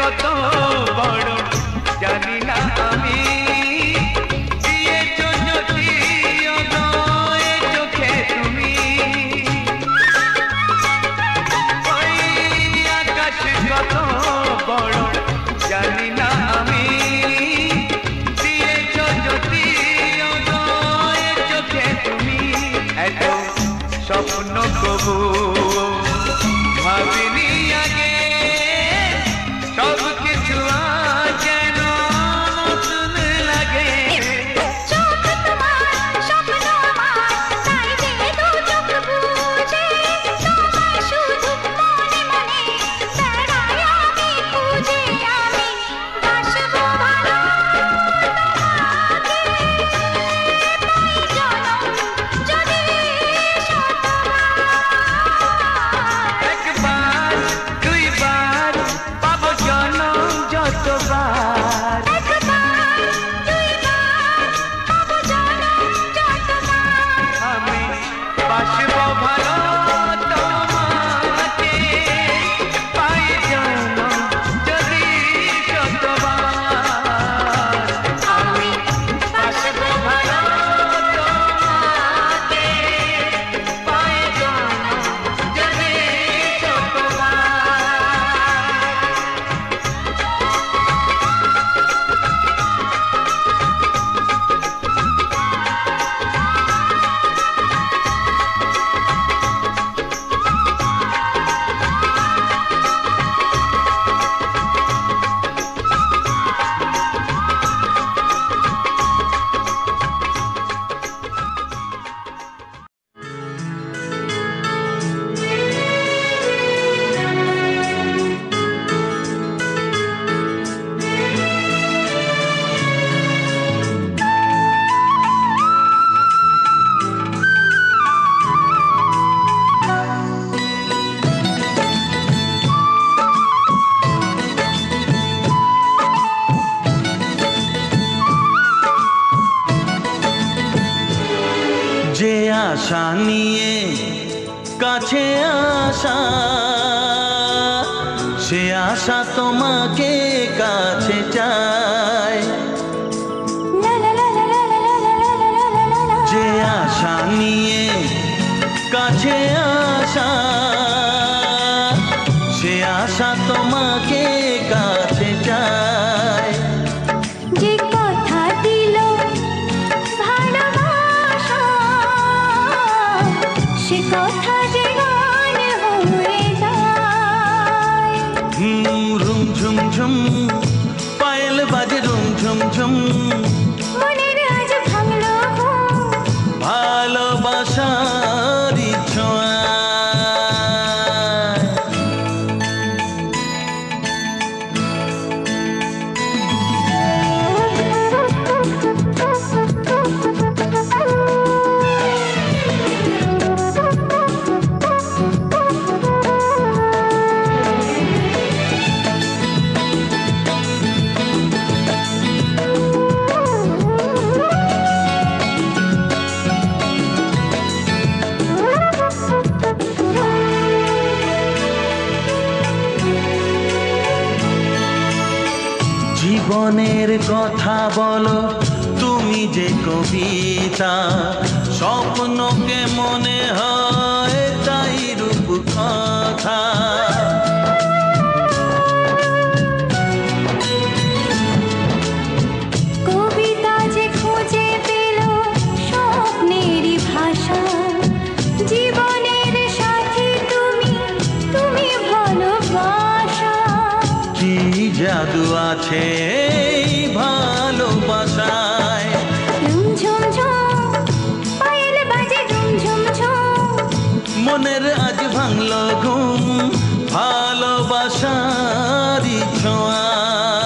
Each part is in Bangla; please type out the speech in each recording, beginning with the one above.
কত বড় জানি না আমি দিয়েছো যদি অদয় চোখে তুমি ওই আকাশ কত বড় জানি না আমি দিয়েছো যদি অদয় চোখে তুমি এত স্বপ্ন কবু ভাবিনি আগে সব কিছু যেন নতুন লাগে চোখ তোমার স্বপ্ন আমার তাই যে দু চোখ বুঝে তোমায় শুধু মনে মনে বেড়াই আমি খুঁজে আমি বাসবো ভালো তোমাকে পাই জনম যদি একবার দুইবার পাবো জনম যতবার একবার দুইবার পাবো জনম যতবার আমি বাসবো ভালো তোমাকে পাই জনম যদি যতবার আমি বাসবো ভালো তোমাকে পাই জনম যদি যতবার যে আশা নিয়ে কাছে আসা সে আশা তোমাকে কাছে চায় লা লা লা লা লা লা লা লা লা লা যে আশা নিয়ে কাছে আসা সে আশা তোমাকে কাছে চায় যে কথা দিল ভালোবাসা সে কথা যে গান হয়ে যায় রুম ঝুম ঝুম পায়েল বাজে রুম ঝুম ঝুম মনের আজ ভাঙলো ঘুম ভালোবাসার ছোঁয়া জীবনের কথা বলো তুমি যে কবিতা স্বপ্নকে মনে হয় তাই রূপ কথা কবিতা যে খুঁজে পেল স্বপ্নেরই ভাষা জীবনের সাথী তুমি তুমি ভালোবাসা কি জাদু আছে এই ভালোবাসায় ঝুম ঝুম পায়েল বাজে ঝুম ঝুম মনের আজ ভাঙলো ঘুম ভালোবাসার ছোঁয়ায়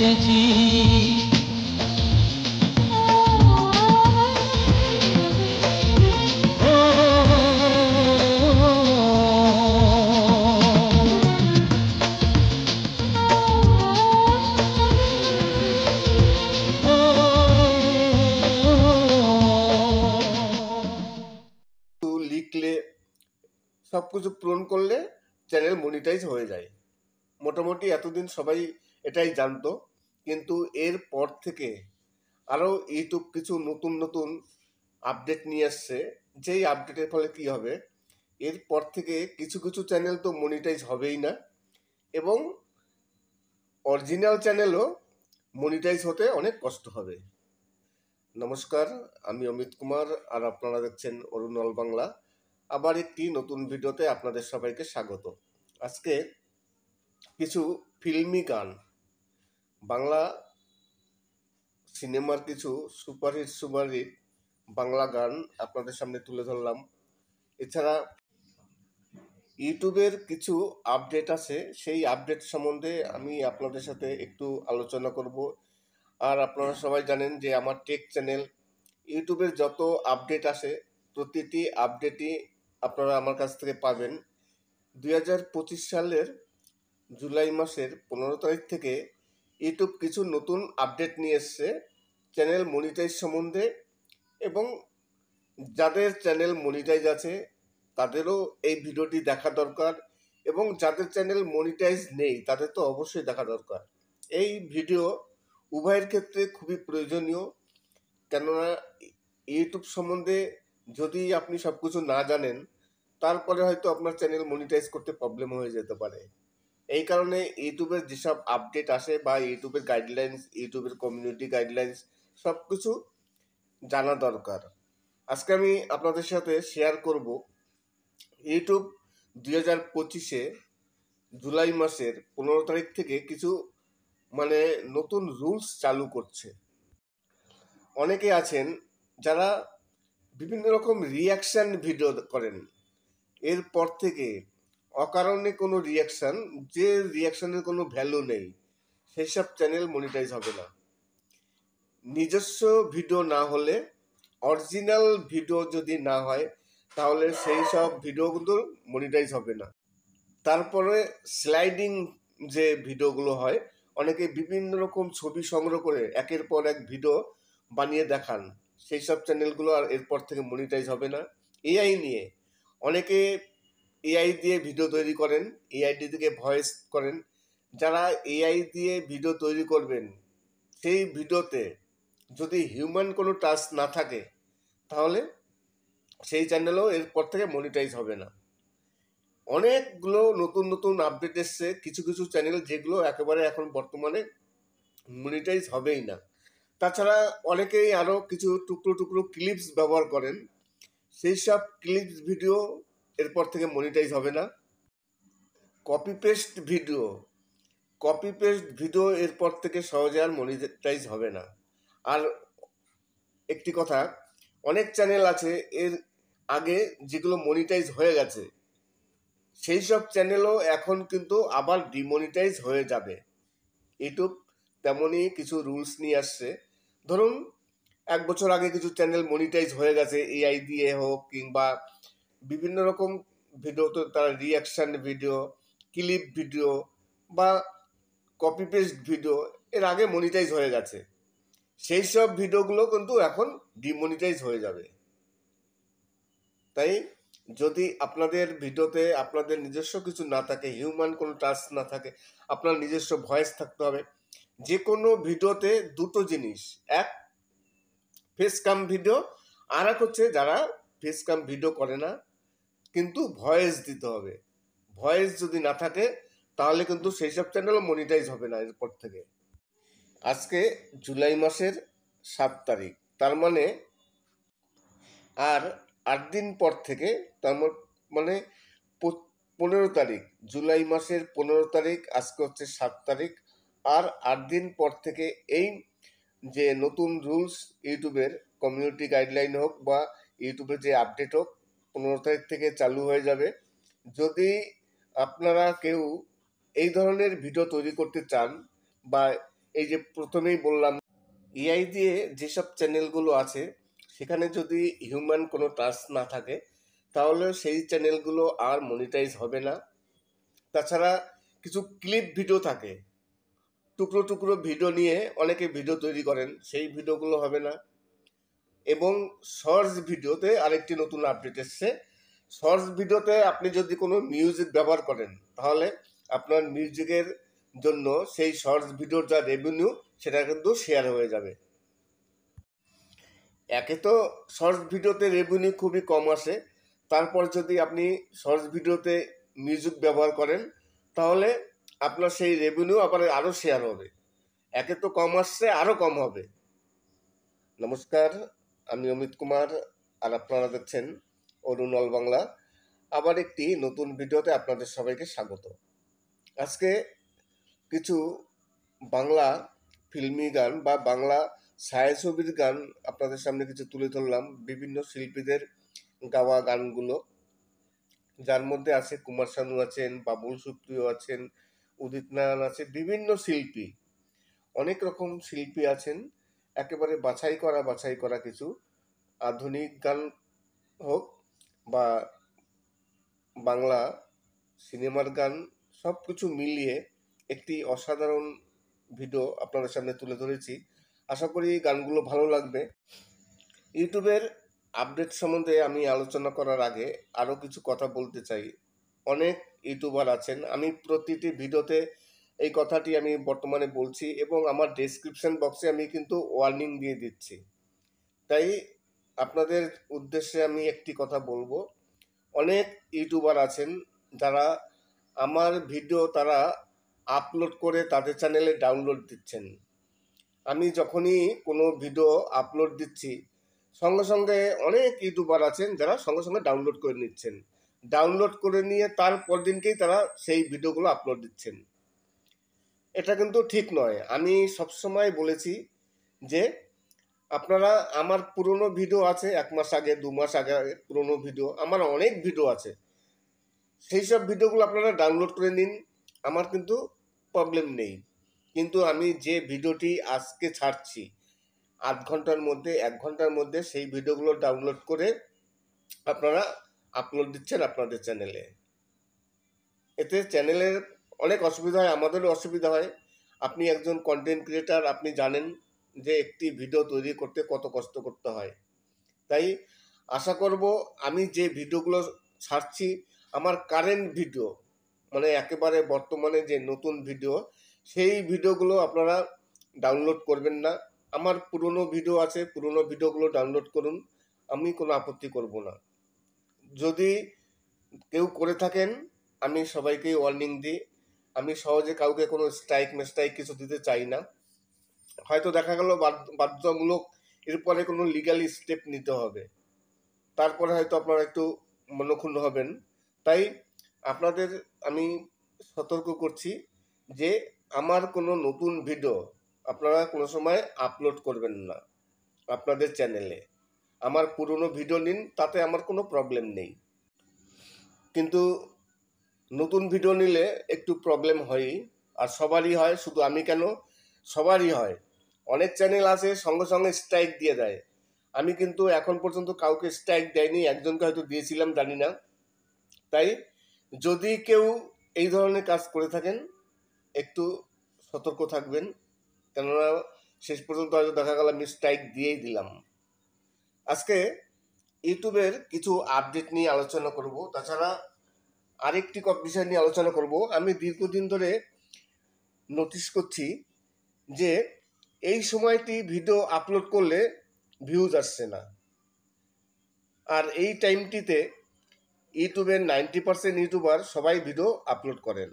এসেছি। লিখলে সব কিছু পূরণ করলে চ্যানেল মনিটাইজ হয়ে যায়। মোটামুটি এতদিন সবাই এটাই জানতো, কিন্তু এর পর থেকে আরও ইউটিউব কিছু নতুন নতুন আপডেট নিয়ে আসছে। যেই আপডেটের ফলে কি হবে, এরপর থেকে কিছু কিছু চ্যানেল তো মনিটাইজ হবেই না, এবং অরিজিনাল চ্যানেলও মনিটাইজ হতে অনেক কষ্ট হবে। নমস্কার, আমি অমিত কুমার, আর আপনারা দেখছেন অরুণ অল বাংলা। আবার একটি নতুন ভিডিওতে আপনাদের সবাইকে স্বাগত। আজকে কিছু ফিল্মি গান, বাংলা সিনেমার কিছু সুপারহিট বাংলা গান আপনাদের সামনে তুলে ধরলাম। এছাড়া ইউটিউবের কিছু আপডেট আছে, সেই আপডেট সম্বন্ধে আমি আপনাদের সাথে একটু আলোচনা করব। আর আপনারা সবাই জানেন যে আমার টেক চ্যানেল, ইউটিউবের যত আপডেট আসে প্রতিটি আপডেটই আপনারা আমার কাছ থেকে পাবেন। 2025 সালের জুলাই মাসের 15 তারিখ থেকে ইউটিউব কিছু নতুন আপডেট নিয়ে এসছে চ্যানেল মনিটাইজ সম্বন্ধে, এবং যাদের চ্যানেল মনিটাইজ আছে তাদেরও এই ভিডিওটি দেখা দরকার, এবং যাদের চ্যানেল মনিটাইজ নেই তাদের তো অবশ্যই দেখা দরকার। এই ভিডিও উভয়ের ক্ষেত্রে খুবই প্রয়োজনীয়, কেননা ইউটিউব সম্বন্ধে যদি আপনি সব কিছু না জানেন তারপরে হয়তো আপনার চ্যানেল মনিটাইজ করতে প্রবলেম হয়ে যেতে পারে। এই কারণে ইউটিউবের যেসব আপডেট আসে বা ইউটিউবের গাইডলাইন্স, ইউটিউবের কমিউনিটি গাইডলাইন্স সব কিছু জানা দরকার। আজকে আমি আপনাদের সাথে শেয়ার করব ইউটিউব 2025-এ জুলাই মাসের 15 তারিখ থেকে কিছু নতুন রুলস চালু করছে। অনেকে আছেন যারা বিভিন্ন রকম রিয়াকশান ভিডিও করেন, এরপর থেকে অকারণে কোনো রিয়াকশান, যে রিয়াকশানের কোনো ভ্যালু নেই, সেই সব চ্যানেল মনিটাইজ হবে না। নিজস্ব ভিডিও না হলে, অরিজিনাল ভিডিও যদি না হয়, তাহলে সেই সব ভিডিও কিন্তু মনিটাইজ হবে না। তারপরে স্লাইডিং যে ভিডিওগুলো হয়, অনেকে বিভিন্ন রকম ছবি সংগ্রহ করে একের পর এক ভিডিও বানিয়ে দেখান, সেই সব চ্যানেলগুলো আর এরপর থেকে মনিটাইজ হবে না। এআই নিয়ে অনেকে এআই দিয়ে ভিডিও তৈরি করেন, এআই থেকে ভয়েস করেন। যারা এআই দিয়ে ভিডিও তৈরি করবেন, সেই ভিডিওতে যদি হিউম্যান কোনো টাচ না থাকে তাহলে সেই চ্যানেলও এরপর থেকে মনিটাইজ হবে না। অনেকগুলো নতুন নতুন আপডেট এসছে, কিছু কিছু চ্যানেল যেগুলো একেবারে এখন বর্তমানে মনিটাইজ হবেই না। তাছাড়া অনেকেই আরও কিছু টুকরো টুকরো ক্লিপস ব্যবহার করেন, সেই সব ক্লিপস ভিডিও এরপর থেকে মনিটাইজ হবে না। কপি পেস্ট ভিডিও এরপর থেকে সহজে আর মনিটাইজ হবে না। আর একটি কথা, অনেক চ্যানেল আছে এর আগে যেগুলো মনিটাইজ হয়ে গেছে, সেই সব চ্যানেলও এখন কিন্তু আবার ডিমনিটাইজ হয়ে যাবে। ইউটিউব তেমনই কিছু রুলস নিয়ে আসছে। ধরুন 1 বছর আগে কিছু চ্যানেল মনিটাইজ হয়ে গেছে, এআই দিয়ে হোক কিংবা বিভিন্ন রকম ভিডিওতে তারা রিয়াকশান ভিডিও, ক্লিপ ভিডিও বা কপি পেস্ট ভিডিও এর আগে মনিটাইজ হয়ে গেছে, সেই সব ভিডিওগুলো কিন্তু এখন ডিমনিটাইজ হয়ে যাবে। তাই যদি আপনাদের ভিডিওতে আপনাদের নিজস্ব কিছু না থাকে, হিউম্যান কোনো টাচ না থাকে, আপনার নিজস্ব ভয়েস থাকতে হবে। যে কোনো ভিডিওতে দুটো জিনিস, এক ফেস কাম ভিডিও, আর এক হচ্ছে যারা ফেস কাম ভিডিও করে না কিন্তু ভয়েস দিতে হবে। ভয়েস যদি না থাকে তাহলে কিন্তু সেই সব চ্যানেলও মনিটাইজ হবে না এরপর থেকে। আজকে জুলাই মাসের 7 তারিখ, তার মানে আর 8 দিন পর থেকে, তার মানে 15 তারিখ, জুলাই মাসের 15 তারিখ, আজকে হচ্ছে 7 তারিখ, আর 8 দিন পর থেকে এই যে নতুন রুলস ইউটিউবের কমিউনিটি গাইডলাইন হোক বা ইউটিউবের যে আপডেট হোক, 15 তারিখ থেকে চালু হয়ে যাবে। যদি আপনারা কেউ এই ধরনের ভিডিও তৈরি করতে চান বা এই যে প্রথমেই বললাম, এআই দিয়ে যেসব চ্যানেলগুলো আছে সেখানে যদি হিউম্যান কোনো টাচ না থাকে তাহলে সেই চ্যানেলগুলো আর মনিটাইজ হবে না। তাছাড়া কিছু ক্লিপ ভিডিও থাকে, টুকরো টুকরো ভিডিও নিয়ে অনেকে ভিডিও তৈরি করেন, সেই ভিডিওগুলো হবে না। এবং শর্টস ভিডিওতে আরেকটি নতুন আপডেট এসছে। শর্টস ভিডিওতে আপনি যদি কোনো মিউজিক ব্যবহার করেন তাহলে আপনার মিউজিকের জন্য সেই শর্টস ভিডিওর যা রেভিনিউ সেটা কিন্তু শেয়ার হয়ে যাবে। একে তো শর্টস ভিডিওতে রেভিনিউ খুবই কম আসে, তারপর যদি আপনি শর্টস ভিডিওতে মিউজিক ব্যবহার করেন তাহলে আপনার সেই রেভিনিউ আবার আরও শেয়ার হবে। একে তো কম আসছে, আরও কম হবে। নমস্কার, আমি অমিত কুমার, আর আপনারা দেখছেন অরুণ অল বাংলা। আবার একটি নতুন ভিডিওতে আপনাদের সবাইকে স্বাগত। আজকে কিছু বাংলা ফিল্মি গান বা বাংলা ছায়াছবির গান আপনাদের সামনে কিছু তুলে ধরলাম, বিভিন্ন শিল্পীদের গাওয়া গানগুলো, যার মধ্যে আছে কুমার শানু আছেন, বাবুল সুপ্রিয় আছেন, উদিত নারায়ণ আছে, বিভিন্ন শিল্পী, অনেক রকম শিল্পী আছেন। একেবারে বাছাই করা কিছু আধুনিক গান হোক বা বাংলা সিনেমার গান, সব কিছু মিলিয়ে একটি অসাধারণ ভিডিও আপনাদের সামনে তুলে ধরেছি। আশা করি গানগুলো ভালো লাগবে। ইউটিউবের আপডেট সম্বন্ধে আমি আলোচনা করার আগে আরও কিছু কথা বলতে চাই। অনেক ইউটিউবার আছেন, আমি প্রতিটি ভিডিওতে এই কথাটি আমি বর্তমানে বলছি এবং আমার ডেসক্রিপশন বক্সে আমি কিন্তু ওয়ার্নিং দিয়ে দিচ্ছি। তাই আপনাদের উদ্দেশ্যে আমি একটি কথা বলবো, অনেক ইউটিউবার আছেন যারা আমার ভিডিও তারা আপলোড করে তাদের চ্যানেলে ডাউনলোড দিচ্ছেন। আমি যখনই কোনো ভিডিও আপলোড দিচ্ছি সঙ্গে সঙ্গে অনেক ইউটিউবার আছেন যারা সঙ্গে সঙ্গে ডাউনলোড করে নিচ্ছেন, ডাউনলোড করে নিয়ে তারপর দিনকেই তারা সেই ভিডিওগুলো আপলোড দিচ্ছেন। এটা কিন্তু ঠিক নয়। আমি সবসময় বলেছি যে আপনারা, আমার পুরনো ভিডিও আছে 1 মাস আগে 2 মাস আগে পুরনো ভিডিও, আমার অনেক ভিডিও আছে, সেই সব ভিডিওগুলো আপনারা ডাউনলোড করে নিন, আমার কিন্তু প্রবলেম নেই। কিন্তু আমি যে ভিডিওটি আজকে ছাড়ছি 8 ঘন্টার মধ্যে 1 ঘন্টার মধ্যে সেই ভিডিওগুলো ডাউনলোড করে আপনারা আপলোড দিচ্ছেন আপনাদের চ্যানেলে। এতে চ্যানেলের অনেক অসুবিধা হয়, আমাদেরও অসুবিধা হয়। আপনি একজন কন্টেন্ট ক্রিয়েটার, আপনি জানেন যে একটি ভিডিও তৈরি করতে কত কষ্ট করতে হয়। তাই আশা করব আমি যে ভিডিওগুলো ছাড়ছি আমার কারেন্ট ভিডিও, মানে একেবারে বর্তমানে যে নতুন ভিডিও, সেই ভিডিওগুলো আপনারা ডাউনলোড করবেন না। আমার পুরনো ভিডিও আছে, পুরনো ভিডিওগুলো ডাউনলোড করুন, আমি কোনো আপত্তি করব না। যদি কেউ করে থাকেন আমি সবাইকেই ওয়ার্নিং দিই, আমি সহজে কাউকে কোনো স্ট্রাইক মেস্ট্রাইক কিছু দিতে চাই না। হয়তো দেখা গেল বাধ্যতামূলক এরপরে কোনো লিগ্যালি স্টেপ নিতে হবে, তারপরে হয়তো আপনারা একটু মনক্ষুণ্ণ হবেন। তাই আপনাদের আমি সতর্ক করছি যে আমার কোনো নতুন ভিডিও আপনারা কোনো সময় আপলোড করবেন না আপনাদের চ্যানেলে। আমার পুরনো ভিডিও নিন, তাতে আমার কোনো প্রবলেম নেই, কিন্তু নতুন ভিডিও নিলে একটু প্রবলেম হয়ই, আর সবারই হয়, শুধু আমি কেন, সবারই হয়। অনেক চ্যানেল আছে সঙ্গে সঙ্গে স্ট্রাইক দিয়ে দেয়, আমি কিন্তু এখন পর্যন্ত কাউকে স্ট্রাইক দেয়নি, একজনকে হয়তো দিয়েছিলাম, জানি না। তাই যদি কেউ এই ধরনের কাজ করে থাকেন একটু সতর্ক থাকবেন, কেননা শেষ পর্যন্ত হয়তো দেখা গেল আমি স্ট্রাইক দিয়েই দিলাম। আজকে ইউটিউবের কিছু আপডেট নিয়ে আলোচনা করব, তাছাড়া আরেকটি বিষয় নিয়ে আলোচনা করব। আমি দীর্ঘদিন ধরে নোটিস করছি যে এই সময়টি ভিডিও আপলোড করলে ভিউজ আসছে না, আর এই টাইমটিতে ইউটিউবের 90% ইউটিউবার সবাই ভিডিও আপলোড করেন।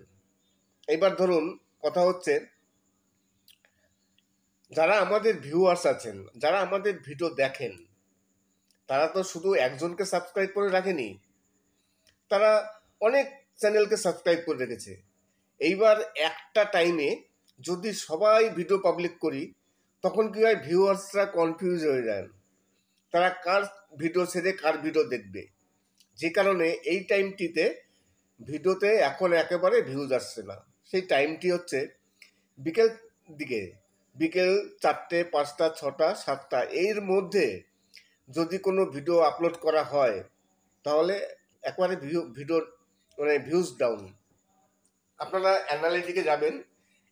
এবার ধরুন কথা হচ্ছে, যারা আমাদের ভিউয়ার্স আছেন, যারা আমাদের ভিডিও দেখেন, তারা তো শুধু একজনকে সাবস্ক্রাইব করে রাখেনি, তারা অনেক চ্যানেলকে সাবস্ক্রাইব করে রেখেছে। এইবার একটা টাইমে যদি সবাই ভিডিও পাবলিক করি তখন কি হয়, ভিউয়ার্সরা কনফিউজ হয়ে যান, তারা কার ভিডিও ছেড়ে কার ভিডিও দেখবে। যে কারণে এই টাইমটিতে ভিডিওতে এখন একেবারে ভিউজ আসছে না। সেই টাইমটি হচ্ছে বিকেল দিকে বিকেল 4টে, 5টা, 6টা, 7টা এর মধ্যে যদি কোনো ভিডিও আপলোড করা হয় তাহলে একবারে ভিডিও মানে ভিউজ ডাউন। আপনারা অ্যানালিটিকে যাবেন,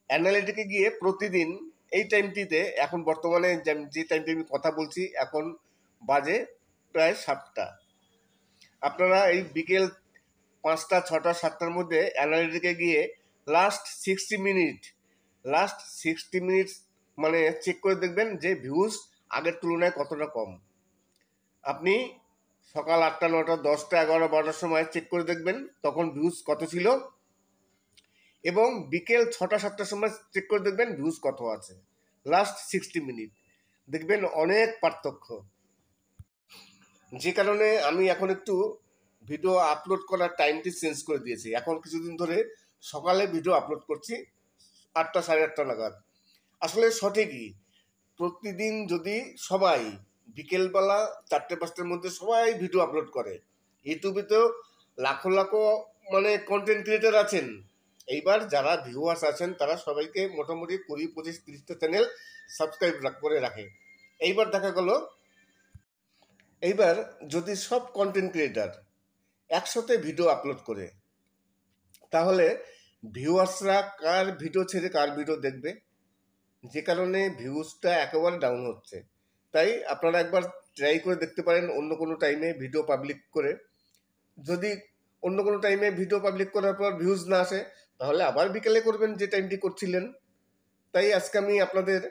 অ্যানালিটিকে গিয়ে প্রতিদিন এই টাইমটিতে, এখন বর্তমানে যে টাইমটি আমি কথা বলছি এখন বাজে প্রায় 7টা, আপনারা এই বিকেল 5টা, 6টা, 7টার মধ্যে অ্যানালিটিকে গিয়ে লাস্ট 60 মিনিট মানে চেক করে দেখবেন যে ভিউজ আগের তুলনায় কতটা কম। আপনি সকাল 8টা, 9টা, 10টা, 11টা, 12টার সময় চেক করে দেখবেন তখন ভিউজ কত ছিল, এবং বিকেল 6টা, 7টার সময় চেক করে দেখবেন ভিউজ কত আছে। লাস্ট 60 মিনিট দেখবেন অনেক পার্থক্য। যে কারণে আমি এখন একটু ভিডিও আপলোড করার টাইমটি চেঞ্জ করে দিয়েছি। এখন কিছুদিন ধরে সকালে ভিডিও আপলোড করছি 8টা, 8:30 নাগাদ। আসলে সঠিকই, প্রতিদিন যদি সবাই বিকেলবেলা 4টে, 5টার মধ্যে সবাই ভিডিও আপলোড করে, ইউটিউবে তো লাখো লাখো মানে কন্টেন্ট ক্রিয়েটার আছেন। এইবার যারা ভিউয়ার্স আছেন তারা সবাইকে মোটামুটি 20, 25, 30টা চ্যানেল সাবস্ক্রাইব করে রাখে। এইবার দেখা গেল, এইবার যদি সব কন্টেন্ট ক্রিয়েটার একসাথে ভিডিও আপলোড করে তাহলে ভিউয়ার্সরা কার ভিডিও ছেড়ে কার ভিডিও দেখবে, যে কারণে ভিউজটা একেবারে ডাউন হচ্ছে। তাই আপনারা একবার ট্রাই করে দেখতে পারেন অন্য কোনো টাইমে ভিডিও পাবলিক করে। যদি অন্য কোনো টাইমে ভিডিও পাবলিক করার পর ভিউজ না আসে তাহলে আবার বিকেলে করবেন যে টাইমটি করছিলেন। তাই আজকে আমি আপনাদের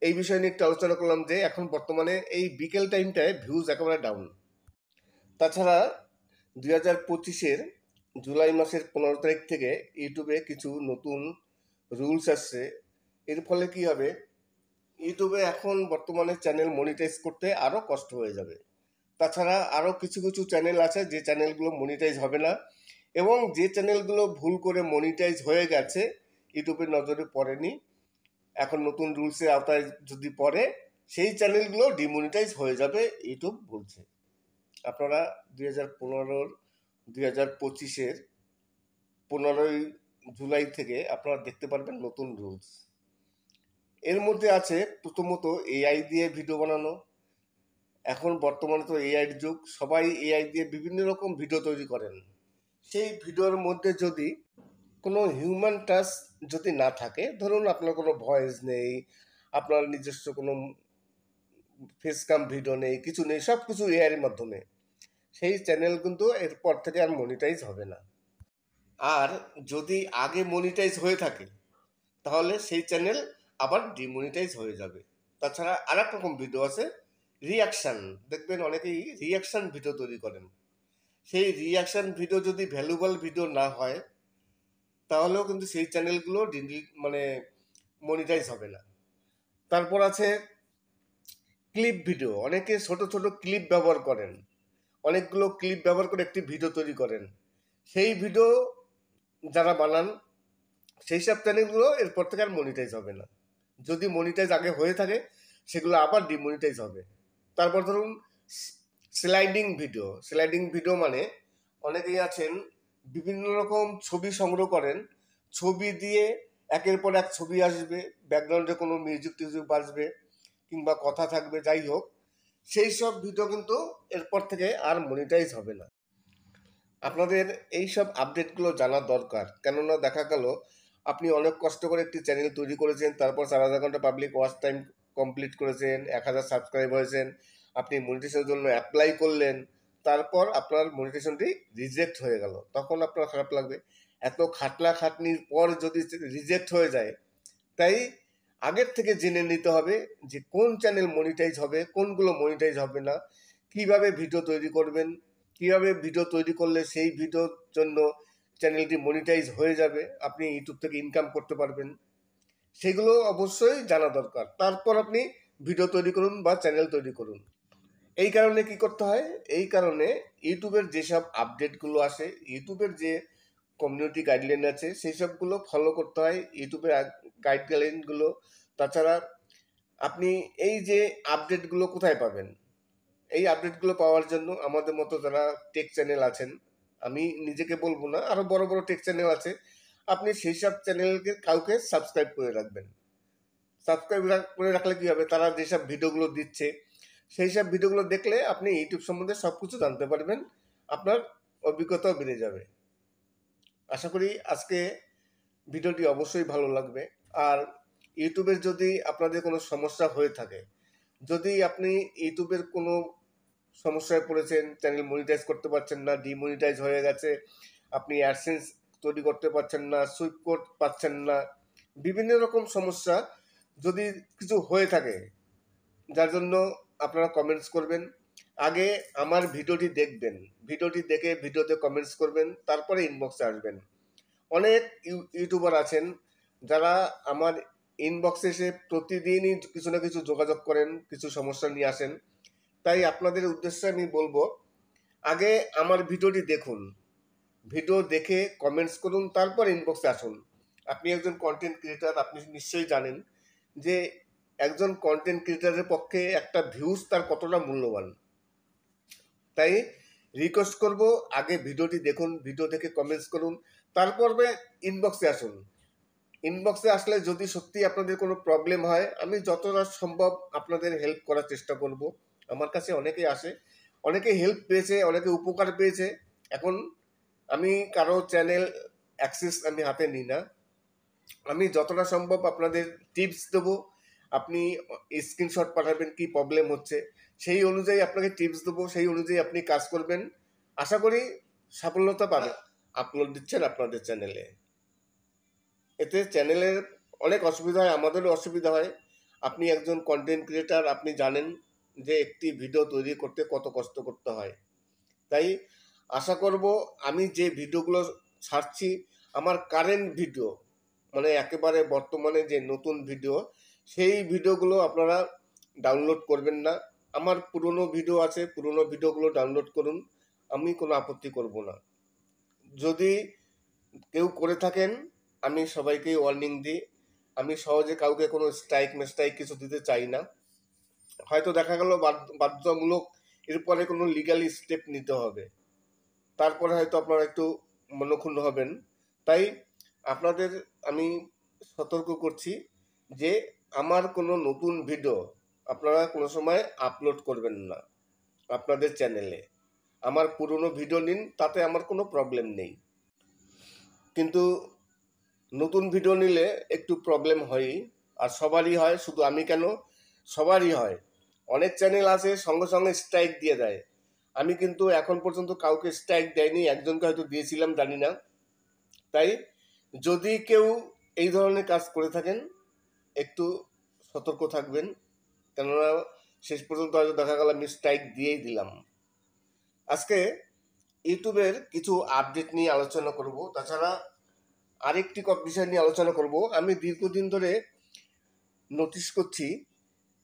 এই বিষয় নিয়ে একটু আলোচনা করলাম যে এখন বর্তমানে এই বিকেল টাইমটায় ভিউজ একেবারে ডাউন। তাছাড়া 2025-এর জুলাই মাসের 15 তারিখ থেকে ইউটিউবে কিছু নতুন রুলস আসছে। এর ফলে কি হবে, ইউটিউবে এখন বর্তমানে চ্যানেল মনিটাইজ করতে আরও কষ্ট হয়ে যাবে। তাছাড়া আরও কিছু কিছু চ্যানেল আছে যে চ্যানেলগুলো মনিটাইজ হবে না, এবং যে চ্যানেলগুলো ভুল করে মনিটাইজ হয়ে গেছে ইউটিউবের নজরে পড়েনি, এখন নতুন রুলসের আওতায় যদি পড়ে সেই চ্যানেলগুলো ডিমনিটাইজ হয়ে যাবে ইউটিউব বলছে। আপনারা 2025-এর 15ই জুলাই থেকে আপনারা দেখতে পারবেন নতুন রুলস। এর মধ্যে আছে প্রথমত এআই দিয়ে ভিডিও বানানো। এখন বর্তমানে তো এআইয়ের যুগ, সবাই এআই দিয়ে বিভিন্ন রকম ভিডিও তৈরি করেন। সেই ভিডিওর মধ্যে যদি কোনো হিউম্যান টাচ যদি না থাকে, ধরুন আপনার কোনো ভয়েস নেই, আপনার নিজস্ব কোনো ফেস কাম ভিডিও নেই, কিছু নেই, সব কিছু এআইয়ের মাধ্যমে, সেই চ্যানেল কিন্তু এরপর থেকে আর মনিটাইজ হবে না। আর যদি আগে মনিটাইজ হয়ে থাকে তাহলে সেই চ্যানেল আবার ডিমনিটাইজ হয়ে যাবে। তাছাড়া আর এক রকম ভিডিও আছে রিয়াকশান, দেখবেন অনেকেই রিয়াকশান ভিডিও তৈরি করেন। সেই রিয়াকশান ভিডিও যদি ভ্যালুয়েবল ভিডিও না হয় তাহলেও কিন্তু সেই চ্যানেলগুলো মানে মনিটাইজ হবে না। তারপর আছে ক্লিপ ভিডিও, অনেকে ছোট ছোট ক্লিপ ব্যবহার করেন, অনেকগুলো ক্লিপ ব্যবহার করে একটি ভিডিও তৈরি করেন। সেই ভিডিও যারা বানান সেই সব চ্যানেলগুলো এরপর থেকে আর মনিটাইজ হবে না। যদি মনিটাইজ আগে হয়ে থাকে সেগুলো আবার ডিমনিটাইজ হবে। তারপর ধরুন স্লাইডিং ভিডিও মানে অনেকেই আছেন বিভিন্ন রকম ছবি সংগ্রহ করেন, ছবি দিয়ে একের পর এক ছবি আসবে, ব্যাকগ্রাউন্ডে কোনো মিউজিক টিউজিক বাজবে কিংবা কথা থাকবে, যাই হোক, সেই সব ভিডিও কিন্তু এরপর থেকে আর মনিটাইজ হবে না। আপনাদের এই সব আপডেটগুলো জানা দরকার, কেননা দেখা গেল আপনি অনেক কষ্ট করে একটি চ্যানেল তৈরি করেছেন, তারপর 4,000 ঘন্টা পাবলিক ওয়াচ টাইম কমপ্লিট করেছেন, 1,000 সাবস্ক্রাইব হয়েছেন, আপনি মনিটাইজেশনের জন্য অ্যাপ্লাই করলেন, তারপর আপনার মনিটাইজেশনটি রিজেক্ট হয়ে গেল, তখন আপনার খারাপ লাগবে। এত খাটনির পর যদি রিজেক্ট হয়ে যায়, তাই আগের থেকে জেনে নিতে হবে যে কোন চ্যানেল মনিটাইজ হবে, কোনগুলো মনিটাইজ হবে না, কিভাবে ভিডিও তৈরি করবেন, কিভাবে ভিডিও তৈরি করলে সেই ভিডিওর জন্য চ্যানেলটি মনিটাইজ হয়ে যাবে, আপনি ইউটিউব থেকে ইনকাম করতে পারবেন, সেগুলো অবশ্যই জানা দরকার। তারপর আপনি ভিডিও তৈরি করুন বা চ্যানেল তৈরি করুন। এই কারণে কি করতে হয়, এই কারণে ইউটিউবের যেসব আপডেটগুলো আসে, ইউটিউবের যে কমিউনিটি গাইডলাইন আছে সেই সবগুলো ফলো করতে হয়, ইউটিউবের গাইডলাইনগুলো। তাছাড়া আপনি এই যে আপডেটগুলো কোথায় পাবেন, এই আপডেটগুলো পাওয়ার জন্য আমাদের মতো যারা টেক চ্যানেল আছেন, আমি নিজেকে বলবো না, আরও বড় বড় টেক চ্যানেল আছে, আপনি সেই সব চ্যানেলকে কাউকে সাবস্ক্রাইব করে রাখবেন। সাবস্ক্রাইব করে রাখলে কী হবে, তারা যেসব ভিডিওগুলো দিচ্ছে সেই সব ভিডিওগুলো দেখলে আপনি ইউটিউব সম্বন্ধে সব কিছু জানতে পারবেন, আপনার অভিজ্ঞতাও বেড়ে যাবে। আশা করি আজকে ভিডিওটি অবশ্যই ভালো লাগবে। আর ইউটিউবের যদি আপনাদের কোনো সমস্যা হয়ে থাকে, যদি আপনি ইউটিউবের কোনো সমস্যায় পড়েছেন, চ্যানেল মনিটাইজ করতে পারছেন না, ডিমনিটাইজ হয়ে গেছে, আপনি অ্যাডসেন্স তৈরি করতে পারছেন না, সুইপ কোড পাচ্ছেন না, বিভিন্ন রকম সমস্যা যদি কিছু হয়ে থাকে, যার জন্য আপনারা কমেন্টস করবেন। আগে আমার ভিডিওটি দেখবেন, ভিডিওটি দেখে ভিডিওতে কমেন্টস করবেন, তারপরে ইনবক্সে আসবেন। অনেক ইউটিউবার আছেন যারা আমার ইনবক্সে এসে প্রতিদিনই কিছু না কিছু যোগাযোগ করেন, কিছু সমস্যা নিয়ে আসেন। তাই আপনাদের উদ্দেশ্যে আমি বলবো, আগে আমার ভিডিওটি দেখুন, ভিডিও দেখে কমেন্টস করুন, তারপর ইনবক্সে আসুন। আপনি একজন কন্টেন্ট ক্রিয়েটার, আপনি নিশ্চয়ই জানেন যে একজন কন্টেন্ট ক্রিয়েটারের পক্ষে একটা ভিউজ তার কতটা মূল্যবান। তাই রিকোয়েস্ট করব, আগে ভিডিওটি দেখুন, ভিডিও দেখে কমেন্টস করুন, তারপর ইনবক্সে আসুন। ইনবক্সে আসলে যদি সত্যি আপনাদের কোনো প্রবলেম হয়, আমি যতটা সম্ভব আপনাদের হেল্প করার চেষ্টা করব। আমার কাছে অনেকেই আসে, অনেকে হেল্প পেয়েছে, অনেকে উপকার পেয়েছে। এখন আমি কারো চ্যানেল অ্যাক্সেস আমি হাতে নিই না, আমি যতটা সম্ভব আপনাদের টিপস দেবো। আপনি স্ক্রিনশট পাঠাবেন কি প্রবলেম হচ্ছে, সেই অনুযায়ী আপনাকে টিপস দেবো, সেই অনুযায়ী আপনি কাজ করবেন। আশা করি সাফল্যতা পাবেন। আপলোড দিচ্ছেন আপনাদের চ্যানেলে, এতে চ্যানেলের অনেক অসুবিধা হয়, আমাদেরও অসুবিধা হয়। আপনি একজন কন্টেন্ট ক্রিয়েটার, আপনি জানেন যে একটি ভিডিও তৈরি করতে কত কষ্ট করতে হয়। তাই আশা করব আমি যে ভিডিওগুলো ছাড়ছি, আমার কারেন্ট ভিডিও, মানে একেবারে বর্তমানে যে নতুন ভিডিও, সেই ভিডিওগুলো আপনারা ডাউনলোড করবেন না। আমার পুরনো ভিডিও আছে, পুরনো ভিডিওগুলো ডাউনলোড করুন, আমি কোনো আপত্তি করব না। যদি কেউ করে থাকেন, আমি সবাইকেই ওয়ার্নিং দিই, আমি সহজে কাউকে কোনো স্ট্রাইক কিছু দিতে চাই না। হয়তো দেখা গেল বাধ্যতামূলক এরপরে কোনো লিগ্যাল স্টেপ নিতে হবে, তারপরে হয়তো আপনারা একটু মনক্ষুণ্ণ হবেন। তাই আপনাদের আমি সতর্ক করছি যে আমার কোনো নতুন ভিডিও আপনারা কোনো সময় আপলোড করবেন না আপনাদের চ্যানেলে। আমার পুরনো ভিডিও নিন, তাতে আমার কোনো প্রবলেম নেই, কিন্তু নতুন ভিডিও নিলে একটু প্রবলেম হয়ই। আর সবারই হয়, শুধু আমি কেন, সবারই হয়। অনেক চ্যানেল আছে সঙ্গে সঙ্গে স্ট্রাইক দিয়ে দেয়, আমি কিন্তু এখন পর্যন্ত কাউকে স্ট্রাইক দেয়নি, একজনকে হয়তো দিয়েছিলাম, জানি না। তাই যদি কেউ এই ধরনের কাজ করে থাকেন, একটু সতর্ক থাকবেন, কেননা শেষ পর্যন্ত হয়তো দেখা গেল আমি স্ট্রাইক দিয়েই দিলাম। আজকে ইউটিউবের কিছু আপডেট নিয়ে আলোচনা করব, তাছাড়া আরেকটি বিষয় নিয়ে আলোচনা করব। আমি দীর্ঘদিন ধরে নোটিশ করছি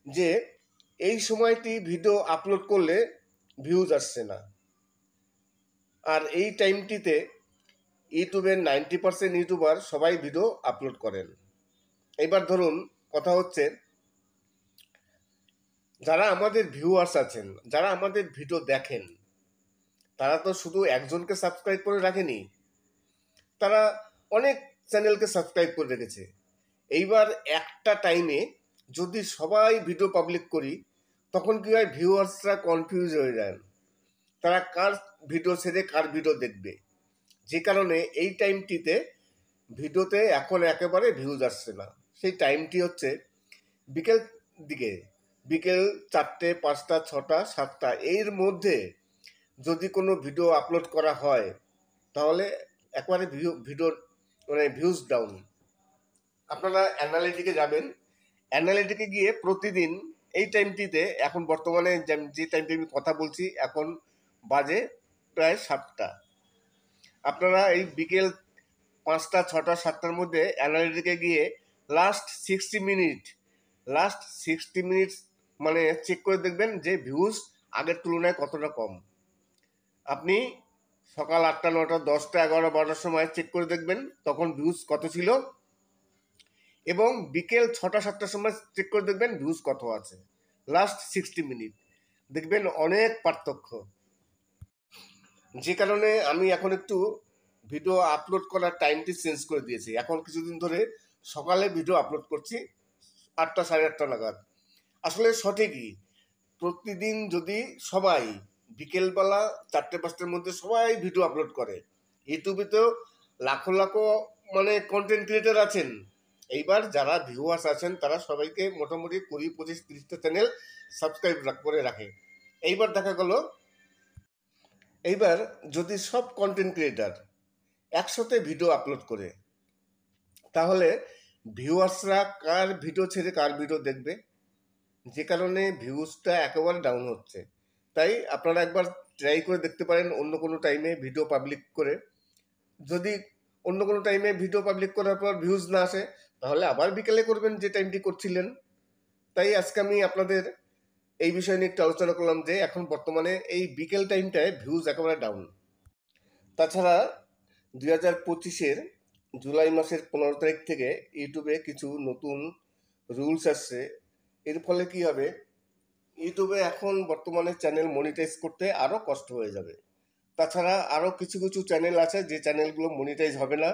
যে এই সময়টি ভিডিও আপলোড করলে ভিউজ আসছে না, আর এই টাইমটিতে ইউটিউবের 90% ইউটিউবার সবাই ভিডিও আপলোড করেন। এবার ধরুন কথা হচ্ছে, যারা আমাদের ভিউয়ার্স আছেন, যারা আমাদের ভিডিও দেখেন, তারা তো শুধু একজনকে সাবস্ক্রাইব করে রাখেনি, তারা অনেক চ্যানেলকে সাবস্ক্রাইব করে রেখেছে। এইবার একটা টাইমে যদি সবাই ভিডিও পাবলিক করি, তখন কি হয়, ভিউয়ার্সরা কনফিউজ হয়ে যায়, তারা কার ভিডিও ছেড়ে কার ভিডিও দেখবে। যে কারণে এই টাইমটিতে ভিডিওতে এখন একেবারে ভিউজ আসছে না। সেই টাইমটি হচ্ছে বিকেল দিকে, বিকেল 4টে, 5টা, 6টা, 7টা, এর মধ্যে যদি কোনো ভিডিও আপলোড করা হয়, তাহলে একবারে ভিডিও মানে ভিউজ ডাউন। আপনারা অ্যানালিটিকে যাবেন, অ্যানালিটিকে গিয়ে প্রতিদিন এই টাইমটিতে, এখন বর্তমানে যে টাইমটি আমি কথা বলছি, এখন বাজে প্রায় 7টা, আপনারা এই বিকেল 5টা, 6টা, 7টার মধ্যে অ্যানালিটিকে গিয়ে লাস্ট 60 মিনিটস মানে চেক করে দেখবেন যে ভিউজ আগের তুলনায় কতটা কম। আপনি সকাল 8টা, 9টা, 10টা, 11টা, 12টার সময় চেক করে দেখবেন তখন ভিউজ কত ছিল, এবং বিকেল 6টা, 7টার সময় চেক করে দেখবেন ভিউজ কত আছে। লাস্ট 60 মিনিট দেখবেন অনেক পার্থক্য। যে কারণে আমি এখন একটু ভিডিও আপলোড করার টাইমটি চেঞ্জ করে দিয়েছি। এখন কিছুদিন ধরে সকালে ভিডিও আপলোড করছি, 8টা 8:30 নাগাদ। আসলে সঠিকই, প্রতিদিন যদি সবাই বিকেলবেলা 4টে-5টার মধ্যে সবাই ভিডিও আপলোড করে, ইউটিউবে তো লাখো লাখো মানে কন্টেন্ট ক্রিয়েটার আছেন। এইবার যারা ভিউয়ার্স আছেন তারা সবাইকে মোটামুটি 20, 25, 30টা চ্যানেল সাবস্ক্রাইব করে রাখে। এইবার দেখা গেল, এইবার যদি সব কন্টেন্ট ক্রিয়েটার একসাথে ভিডিও আপলোড করে, তাহলে ভিউয়ার্সরা কার ভিডিও ছেড়ে কার ভিডিও দেখবে, যে কারণে ভিউজটা একেবারে ডাউন হচ্ছে। তাই আপনারা একবার ট্রাই করে দেখতে পারেন অন্য কোনো টাইমে ভিডিও পাবলিক করে। যদি অন্য কোনো টাইমে ভিডিও পাবলিক করার পর ভিউজ না আসে, তাহলে আবার বিকেলে করবেন যে টাইমটি করছিলেন। তাই আজকে আমি আপনাদের এই বিষয় নিয়ে একটু আলোচনা করলাম যে এখন বর্তমানে এই বিকেল টাইমটায় ভিউজ একেবারে ডাউন। তাছাড়া 2025-এর জুলাই মাসের 15 তারিখ থেকে ইউটিউবে কিছু নতুন রুলস আসছে। এর ফলে কি হবে, ইউটিউবে এখন বর্তমানে চ্যানেল মনিটাইজ করতে আরও কষ্ট হয়ে যাবে। তাছাড়া আরও কিছু কিছু চ্যানেল আছে যে চ্যানেলগুলো মনিটাইজ হবে না,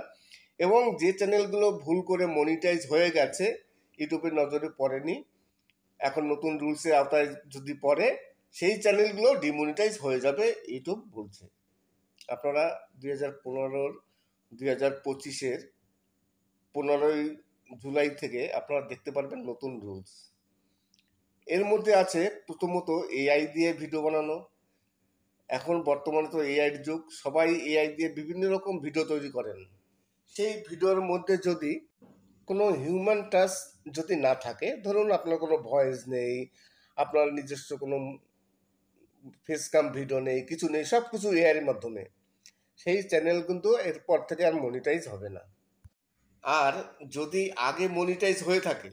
এবং যে চ্যানেলগুলো ভুল করে মনিটাইজ হয়ে গেছে, ইউটিউবের নজরে পড়েনি, এখন নতুন রুলসের আওতায় যদি পড়ে, সেই চ্যানেলগুলো ডিমনিটাইজ হয়ে যাবে ইউটিউব বলছে। আপনারা 2025-এর 15 জুলাই থেকে আপনারা দেখতে পারবেন নতুন রুলস। এর মধ্যে আছে প্রথমত এআই দিয়ে ভিডিও বানানো। এখন বর্তমানে তো এআইয়ের যুগ, সবাই এআই দিয়ে বিভিন্ন রকম ভিডিও তৈরি করেন। সেই ভিডিওর মধ্যে যদি কোনো হিউম্যান টাচ যদি না থাকে, ধরুন আপনার কোনো ভয়েস নেই, আপনার নিজস্ব কোনো ফেস কাম ভিডিও নেই, কিছু নেই, সব কিছু এআইয়ের মাধ্যমে, সেই চ্যানেল কিন্তু এরপর থেকে আর মনিটাইজ হবে না। আর যদি আগে মনিটাইজ হয়ে থাকে,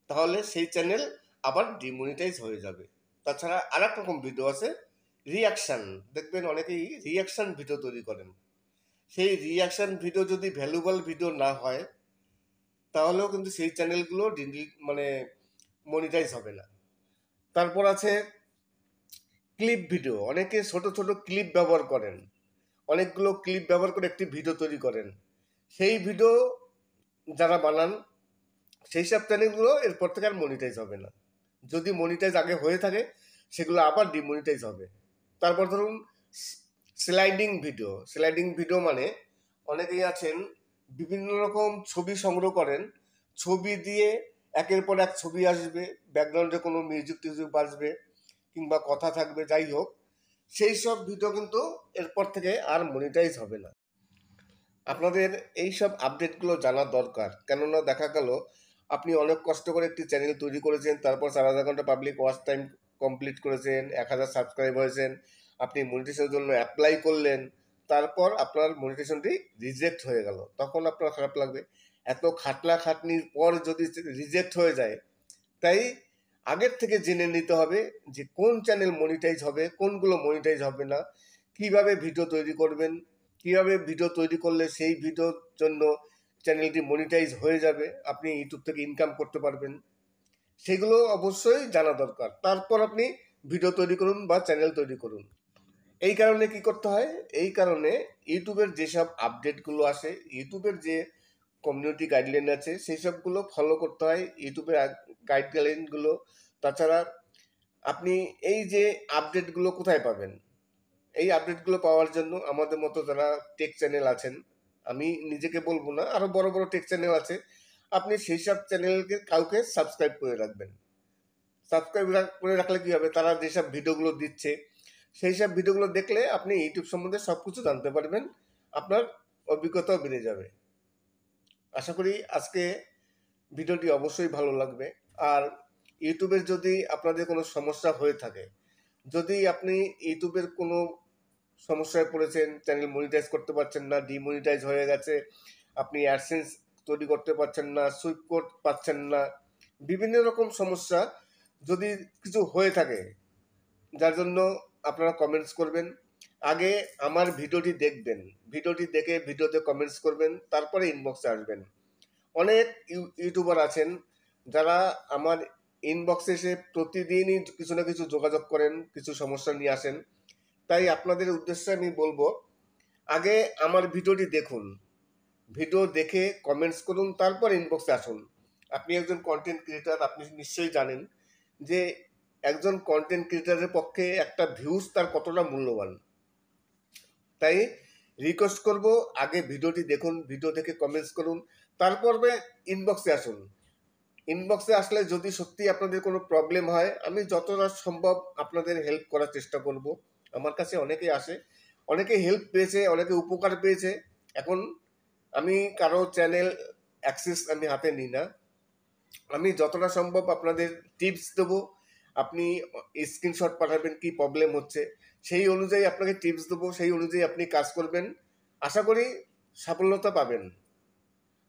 তাহলে সেই চ্যানেল আবার ডিমনিটাইজ হয়ে যাবে। তাছাড়া আর এক রকম ভিডিও আছে, রিয়াকশান। দেখবেন অনেকেই রিয়াকশান ভিডিও তৈরি করেন। সেই রিয়াকশান ভিডিও যদি ভ্যালুয়েবল ভিডিও না হয়, তাহলেও কিন্তু সেই চ্যানেলগুলো মানে মনিটাইজ হবে না। তারপর আছে ক্লিপ ভিডিও। অনেকে ছোট ছোট ক্লিপ ব্যবহার করেন, অনেকগুলো ক্লিপ ব্যবহার করে একটি ভিডিও তৈরি করেন। সেই ভিডিও যারা বানান, সেই সব চ্যানেলগুলো এরপর থেকে আর মনিটাইজ হবে না। যদি মনিটাইজ আগে হয়ে থাকে, সেগুলো আবার ডিমনিটাইজ হবে। তারপর ধরুন স্লাইডিং ভিডিও। স্লাইডিং ভিডিও মানে অনেকেই আছেন বিভিন্ন রকম ছবি সংগ্রহ করেন, ছবি দিয়ে একের পর এক ছবি আসবে, ব্যাকগ্রাউন্ডে কোনো মিউজিক টিউজিক বাজবে কিংবা কথা থাকবে, যাই হোক, সেই সব ভিডিও কিন্তু এরপর থেকে আর মনিটাইজ হবে না। আপনাদের এই সব আপডেটগুলো জানা দরকার, কেননা দেখা গেল আপনি অনেক কষ্ট করে একটি চ্যানেল তৈরি করেছেন, তারপর 4,000 ঘন্টা পাবলিক ওয়াচ টাইম কমপ্লিট করেছেন, 1,000 সাবস্ক্রাইব হয়েছেন, আপনি মনিটাইজেশনের জন্য অ্যাপ্লাই করলেন, তারপর আপনার মনিটাইজেশনটি রিজেক্ট হয়ে গেল, তখন আপনার খারাপ লাগবে। এত খাটনির পর যদি রিজেক্ট হয়ে যায়, তাই আগের থেকে জেনে নিতে হবে যে কোন চ্যানেল মনিটাইজ হবে, কোনগুলো মনিটাইজ হবে না, কিভাবে ভিডিও তৈরি করবেন, কিভাবে ভিডিও তৈরি করলে সেই ভিডিওর জন্য চ্যানেলটি মনিটাইজ হয়ে যাবে, আপনি ইউটিউব থেকে ইনকাম করতে পারবেন, সেগুলো অবশ্যই জানা দরকার। তারপর আপনি ভিডিও তৈরি করুন বা চ্যানেল তৈরি করুন। এই কারণে কি করতে হয়, এই কারণে ইউটিউবের যেসব আপডেটগুলো আসে, ইউটিউবের যে কমিউনিটি গাইডলাইন আছে, সেই সবগুলো ফলো করতে হয়, ইউটিউবের গাইডলাইনগুলো। তাছাড়া আপনি এই যে আপডেটগুলো কোথায় পাবেন, এই আপডেটগুলো পাওয়ার জন্য আমাদের মতো যারা টেক চ্যানেল আছেন, আমি নিজেকে বলবো না, আরও বড় বড় টেক চ্যানেল আছে, আপনি সেই সব চ্যানেলকে কাউকে সাবস্ক্রাইব করে রাখবেন। সাবস্ক্রাইব করে রাখলে কী হবে, তারা যেসব ভিডিওগুলো দিচ্ছে, সেই সব ভিডিওগুলো দেখলে আপনি ইউটিউব সম্বন্ধে সব কিছু জানতে পারবেন, আপনার অভিজ্ঞতাও বেড়ে যাবে। আশা করি আজকে ভিডিওটি অবশ্যই ভালো লাগবে। আর ইউটিউবের যদি আপনাদের কোনো সমস্যা হয়ে থাকে, যদি আপনি ইউটিউবের কোনো সমস্যায় পড়েছেন, চ্যানেল মনিটাইজ করতে পারছেন না, ডিমনিটাইজ হয়ে গেছে, আপনি অ্যাডসেন্স তৈরি করতে পারছেন না, সুইপ কোড পাচ্ছেন না, বিভিন্ন রকম সমস্যা যদি কিছু হয়ে থাকে, যার জন্য আপনারা কমেন্টস করবেন। আগে আমার ভিডিওটি দেখবেন, ভিডিওটি দেখে ভিডিওতে কমেন্টস করবেন, তারপরে ইনবক্সে আসবেন। অনেক ইউটিউবার আছেন যারা আমার ইনবক্সে এসে প্রতিদিনই কিছু না কিছু যোগাযোগ করেন, কিছু সমস্যা নিয়ে আসেন। তাই আপনাদের উদ্দেশ্যে আমি বলবো, আগে আমার ভিডিওটি দেখুন, ভিডিও দেখে কমেন্টস করুন, তারপর ইনবক্সে আসুন। আপনি একজন কন্টেন্ট ক্রিয়েটার, আপনি নিশ্চয়ই জানেন যে একজন কন্টেন্ট ক্রিয়েটারের পক্ষে একটা ভিউজ তার কতটা মূল্যবান। তাই রিকোয়েস্ট করব, আগে ভিডিওটি দেখুন, ভিডিও দেখে কমেন্টস করুন, তারপর ইনবক্সে আসুন। ইনবক্সে আসলে যদি সত্যি আপনাদের কোনো প্রবলেম হয়, আমি যতটা সম্ভব আপনাদের হেল্প করার চেষ্টা করব। আমার কাছে অনেকেই আসে, অনেকে হেল্প পেয়েছে, অনেকে উপকার পেয়েছে। এখন আমি কারো চ্যানেল অ্যাক্সেস আমি হাতে নিই না, আমি যতটা সম্ভব আপনাদের টিপস দেবো। আপনি স্ক্রিনশট পাঠাবেন কি প্রবলেম হচ্ছে, সেই অনুযায়ী আপনাকে টিপস দেবো, সেই অনুযায়ী আপনি কাজ করবেন, আশা করি সাফল্যতা পাবেন।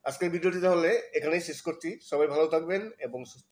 আজকের ভিডিওটি তাহলে এখানেই শেষ করছি। সবাই ভালো থাকবেন এবং সুস্থ